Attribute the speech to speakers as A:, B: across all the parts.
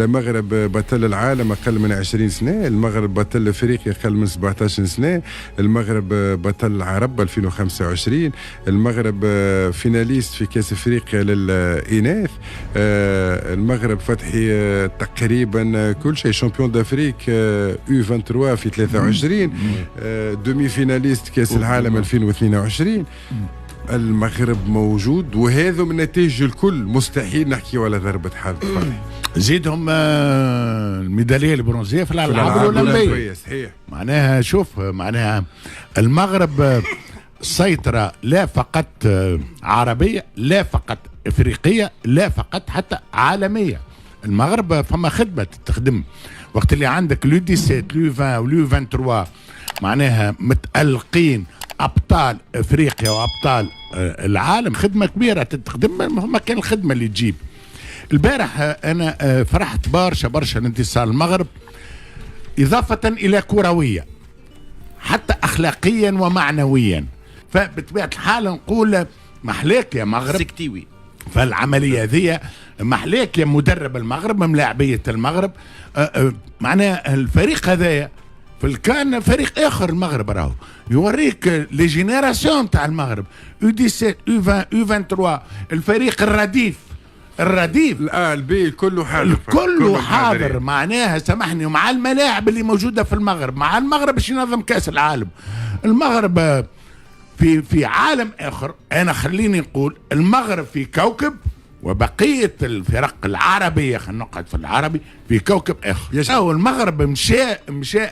A: المغرب بطل العالم أقل من 20 سنة، المغرب بطل أفريقيا أقل من 17 سنة، المغرب بطل العرب 2025، المغرب فيناليست في كأس أفريقيا للإناث، المغرب فتحي تقريبا كل شيء، شامبيون دافريك U23 في 23، دومي فيناليست كأس العالم 2022. المغرب موجود، وهذا من نتائج الكل، مستحيل نحكي على ضربة حظ.
B: زيدهم الميداليه البرونزيه في الالعاب الاولمبيه.
A: صحيح.
B: معناها شوف، معناها المغرب سيطره لا فقط عربيه، لا فقط افريقيه، لا فقط حتى عالميه. المغرب فما خدمه تخدم وقت اللي عندك لو 17 لو 20 ولو 23 معناها متألقين ابطال افريقيا وابطال العالم. خدمه كبيره تخدم، ما كان الخدمه اللي تجيب. البارح انا فرحت برشا لانتصار المغرب، اضافه الى كرويه حتى اخلاقيا ومعنويا. فبطبيعه الحال نقول محلاك يا مغرب
C: سكتيوي
B: فالعمليه هذه، محلاك يا مدرب المغرب، ملاعبيه المغرب. معناها الفريق هذايا كان فريق اخر. المغرب راهو يوريك لي جينيراسيون تاع المغرب، U17 U20 U23، الفريق الرديف
A: البي كله حاضر،
B: كله حاضر. معناها سامحني، ومع الملاعب اللي موجوده في المغرب، مع المغرب باش ينظم كاس العالم. المغرب في عالم اخر. انا خليني نقول المغرب في كوكب، وبقيه الفرق العربيه خلينا نقعد في العربي في كوكب اخر. او المغرب مشى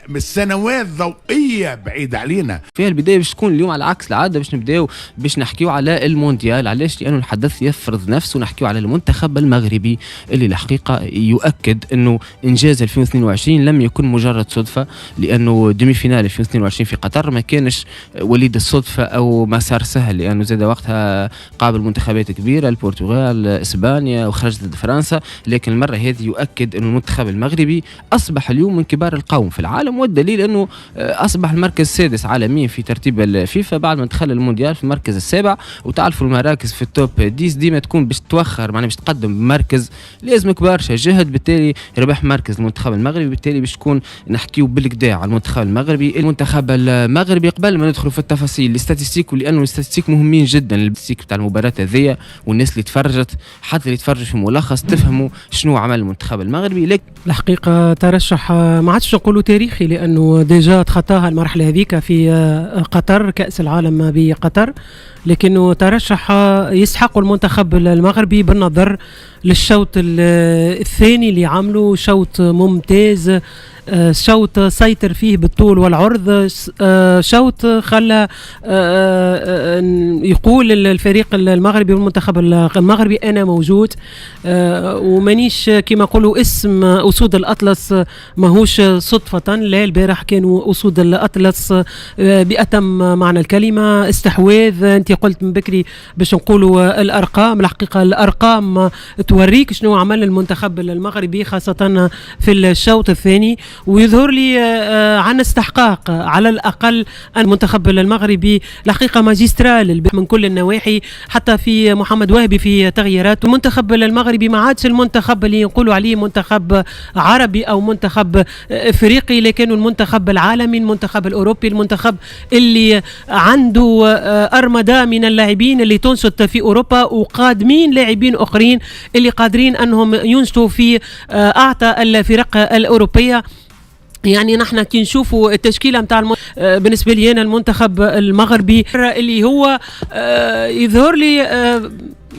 B: من سنوات ضوئيه بعيد علينا.
D: في البدايه باش تكون اليوم على عكس العاده، باش نبداو باش نحكيو على المونديال. علاش؟ لانه الحدث يفرض نفسه، ونحكيو على المنتخب المغربي اللي الحقيقه يؤكد انه انجاز 2022 لم يكن مجرد صدفه، لانه دومي فينال 2022 في قطر ما كانش وليد الصدفه او مسار سهل، لانه زاد وقتها قابل منتخبات كبيره، البرتغال، اسبانيا، وخرج ضد فرنسا. لكن المره هذه يؤكد انه المنتخب المغربي اصبح اليوم من كبار القوم في العالم، والدليل انه اصبح المركز السادس عالميا في ترتيب الفيفا بعد ما دخل المونديال في المركز السابع. وتعرفوا المراكز في التوب 10 ديما تكون باش توخر، معناها باش تقدم بمركز لازمك برشا جهد. بالتالي ربح مركز المنتخب المغربي، بالتالي باش تكون نحكيو بالكدا على المنتخب المغربي. المنتخب المغربي قبل ما ندخلوا في التفاصيل الاستاتيستيك، ولانه الاستاتيستيك مهمين جدا، الاستاتيستيك تاع المباراه هذيا، والناس اللي تفرجت حتى اللي تفرج في ملخص تفهموا شنو عمل المنتخب المغربي. لك
E: الحقيقه ترشح ما عادش نقولوا تاريخي، لانه ديجا تخطاها المرحله هذيك في قطر، كاس العالم بقطر، لكنه ترشح يسحق المنتخب المغربي بالنظر للشوط الثاني اللي عملوا شوط ممتاز، شوط سيطر فيه بالطول والعرض، شوط خلى يقول الفريق المغربي والمنتخب المغربي أنا موجود، ومانيش كما يقولوا اسم أسود الأطلس ماهوش صدفة. لا، البارح كانوا أسود الأطلس بأتم معنى الكلمة، استحواذ. أنت قلت من بكري باش نقولوا الأرقام، الحقيقة الأرقام توريك شنو عمل المنتخب المغربي خاصة في الشوط الثاني، ويظهر لي عن استحقاق على الأقل المنتخب المغربي الحقيقة ماجسترال من كل النواحي، حتى في محمد وهبي في تغييرات. المنتخب المغربي ما عادش المنتخب اللي يقولوا عليه منتخب عربي أو منتخب إفريقي، لكن المنتخب العالمي، المنتخب الأوروبي، المنتخب اللي عنده أرمدة من اللاعبين اللي تنشط في أوروبا، وقادمين لاعبين آخرين اللي قادرين أنهم ينشطوا في أعتى الفرق الأوروبية. يعني نحن كي نشوفوا التشكيله نتاع بالنسبه لي انا المنتخب المغربي اللي هو يظهر لي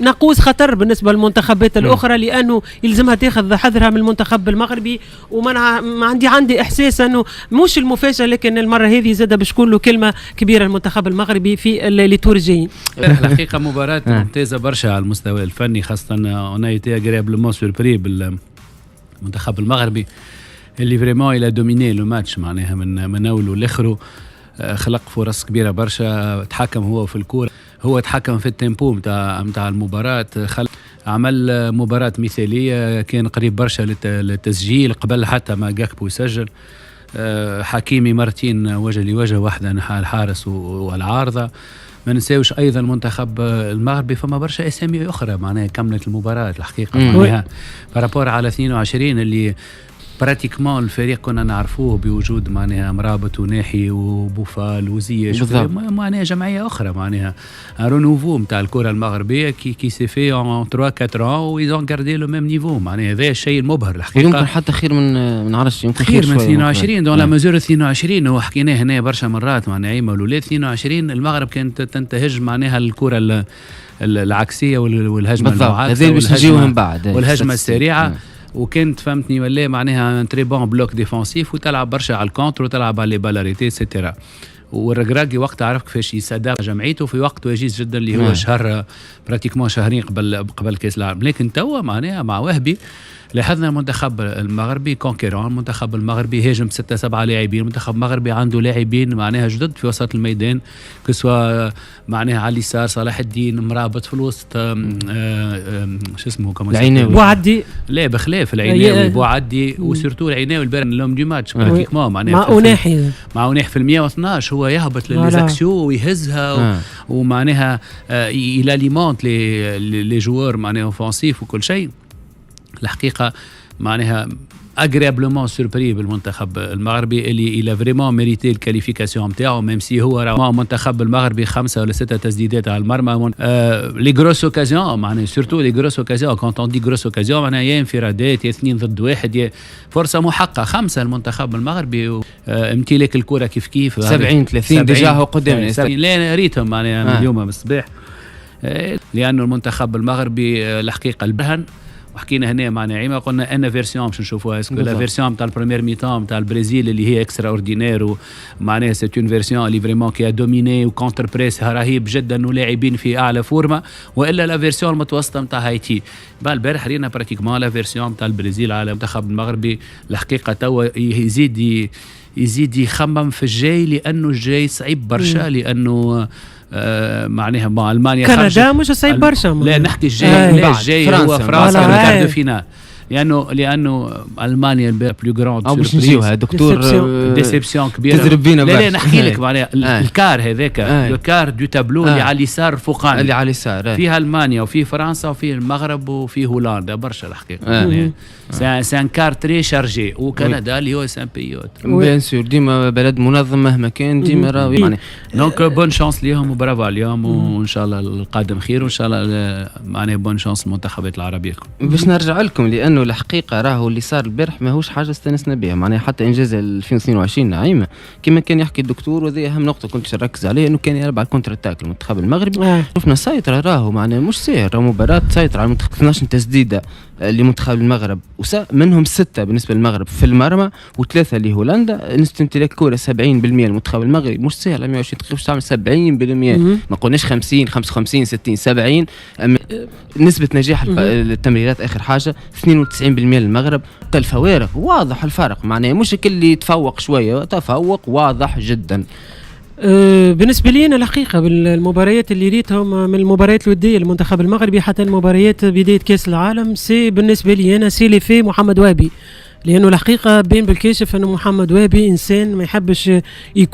E: نقوص خطر بالنسبه للمنتخبات الاخرى، لانه يلزمها تاخذ حذرها من المنتخب المغربي. وما عندي احساس انه مش المفاجاه، لكن المره هذه زاد باش تكون له كلمه كبيره المنتخب المغربي في التور الجايين.
C: الحقيقه مباراه ممتازه برشا على المستوى الفني، خاصه اونايتي اغريابلمون سوربري بالمنتخب المغربي اللي فريمون الى دوميني لو ماتش، معناها من اوله لاخره. خلق فرص كبيره برشا، تحكم هو في الكوره، هو تحكم في التيمبو نتاع المباراه، عمل مباراه مثاليه، كان قريب برشا للتسجيل قبل حتى ما جاكبو يسجل. حكيمي مرتين وجه لوجه، واحده نحى الحارس والعارضه. ما ننساوش ايضا المنتخب المغربي فما برشا اسامي اخرى معناها كملت المباراه الحقيقه معناها بارابور على 22 اللي براتيكمون الفريق كنا نعرفوه بوجود معناها مرابط وناحي وبوفال وزيش معناها جمعيه اخرى معناها رونوفو نتاع الكره المغربيه كي سي في ان 3 4 ويزون غاردي لو ميم نيفو معناها هذا الشيء المبهر الحقيقه
D: يمكن حتى خير من نعرفش يمكن
C: خير من 22 دون لا مزور 22 وحكيناه هنا برشا مرات معناها ايما الاولاد 22 المغرب كانت تنتهج معناها الكره العكسيه والهجمه المعاكسه
D: هذول باش نجيو من بعد
C: والهجمه السريعه وكانت فهمتني ولا معناها تري بون بلوك ديفونسيف وتلعب برشا على الكونتر وتلعب على لي بالاريتي سيتيرا والرقراقي وقت عرف كيفاش يصدق جمعيته في وقت وجيز جدا اللي هو شهر براتيكمون شهرين قبل كاس العالم لكن توا معناها مع وهبي لاحظنا المنتخب المغربي كونكيرون المنتخب المغربي هاجم 6-7 لاعبين المنتخب المغربي عنده لاعبين معناها جدد في وسط الميدان كسوا معناها على اليسار صلاح الدين مرابط في الوسط شو اسمه
E: العيناوي بوعدي
C: لا بخلاف العيناوي بوعدي وسيرتو العيناوي البارح لوم دي ماتش براتيكمون معناها
E: مع أناحي
C: في 112 هو يهبط للزاكسيو ويهزها ومعناها يلاليمونت لي جوار معناها اوفنسيف وكل شيء الحقيقة معناها agréablement surpris بالمنتخب المغربي اللي فريمون ميريتي الكاليفيكاسيون نتاعو ميم سي هو راه المنتخب المغربي 5 ولا 6 تسديدات على المرمى لي غروس اوكازيون معناها سورتو لي غروس اوكازيون كونت اون دي غروس اوكازيون معناها يا انفرادات يا 2 ضد 1 يا فرصه محققه 5 المنتخب المغربي امتلاك الكره كيف
D: 70-30 ديجا هو قدامنا
C: لا ريتهم معناها اليوم بالصباح لانه المنتخب المغربي الحقيقه البرهن وحكينا هنا مع نعيمه قلنا ان فيرسيون باش نشوفوها اسكو لا فيرسيون نتاع البريمير ميتون نتاع البرازيل اللي هي اكسترا اوردينير ومعناها سي اون فيرسيون اللي فريمون كي دوميني وكونتر بريس رهيب جدا ولاعبين في اعلى فورمه والا لا فيرسيون المتوسطه نتاع هايتي البارح رينا براتيكمون لا فيرسيون نتاع البرازيل على المنتخب المغربي الحقيقه توا يزيد يخمم في الجاي لانه الجاي صعيب برشا لانه معناها المانيا
E: كندا مش صعيب برشا
C: لا نحكي الجاي هو فرنسا كارت دو فينال لانه المانيا بلو جراند
D: او باش نجيوها دكتور
C: ديسيبسيون كبيره
D: تضرب بينا
C: لا نحكي لك معناها الكار هذاك لو كار دو تابلو اللي على اليسار فوقاني
D: اللي على اليسار
C: فيها المانيا وفي فرنسا وفي المغرب وفي هولندا برشا الحقيقه سي ان كار تري شارجي وكندا اللي هو سان بيوت
D: بيان سور ديما بلد منظم مهما كان ديما راهو يعني
C: دونك بون شانس ليهم وبرافو عليهم وان شاء الله القادم خير وان شاء الله معناها بون شانس المنتخبات العربيه
D: باش نرجع لكم لانه الحقيقه راهو اللي صار البارح ماهوش حاجه استانسنا بها معناها حتى انجاز 2022 نعيمه كما كان يحكي الدكتور وهذه اهم نقطه كنت نركز عليها انه كان يلعب على الكونتر اتاك المنتخب المغربي شفنا سيطره راهو معناها مش ساهل راهو مباراه سيطره على المنتخب 12 تسديده لمنتخب المغرب منهم 6 بالنسبه للمغرب في المرمى و3 لهولندا نسبه امتلاك كوره 70% المنتخب المغربي مش سهل 120 دقيقه باش تعمل 70% ما قلناش 50 55 60 70 نسبه نجاح التمريرات اخر حاجه 92% للمغرب الفوارق واضح الفرق معناه مش اللي يتفوق شويه تفوق واضح جدا
E: بالنسبه لي انا الحقيقه بالمباريات اللي ريتهم من المباريات الوديه المنتخب المغربي حتى المباريات بدايه كاس العالم سي بالنسبه لي انا سي لي في محمد وهبي لانه الحقيقه بين بالكاشف انه محمد وهبي انسان ما يحبش يكون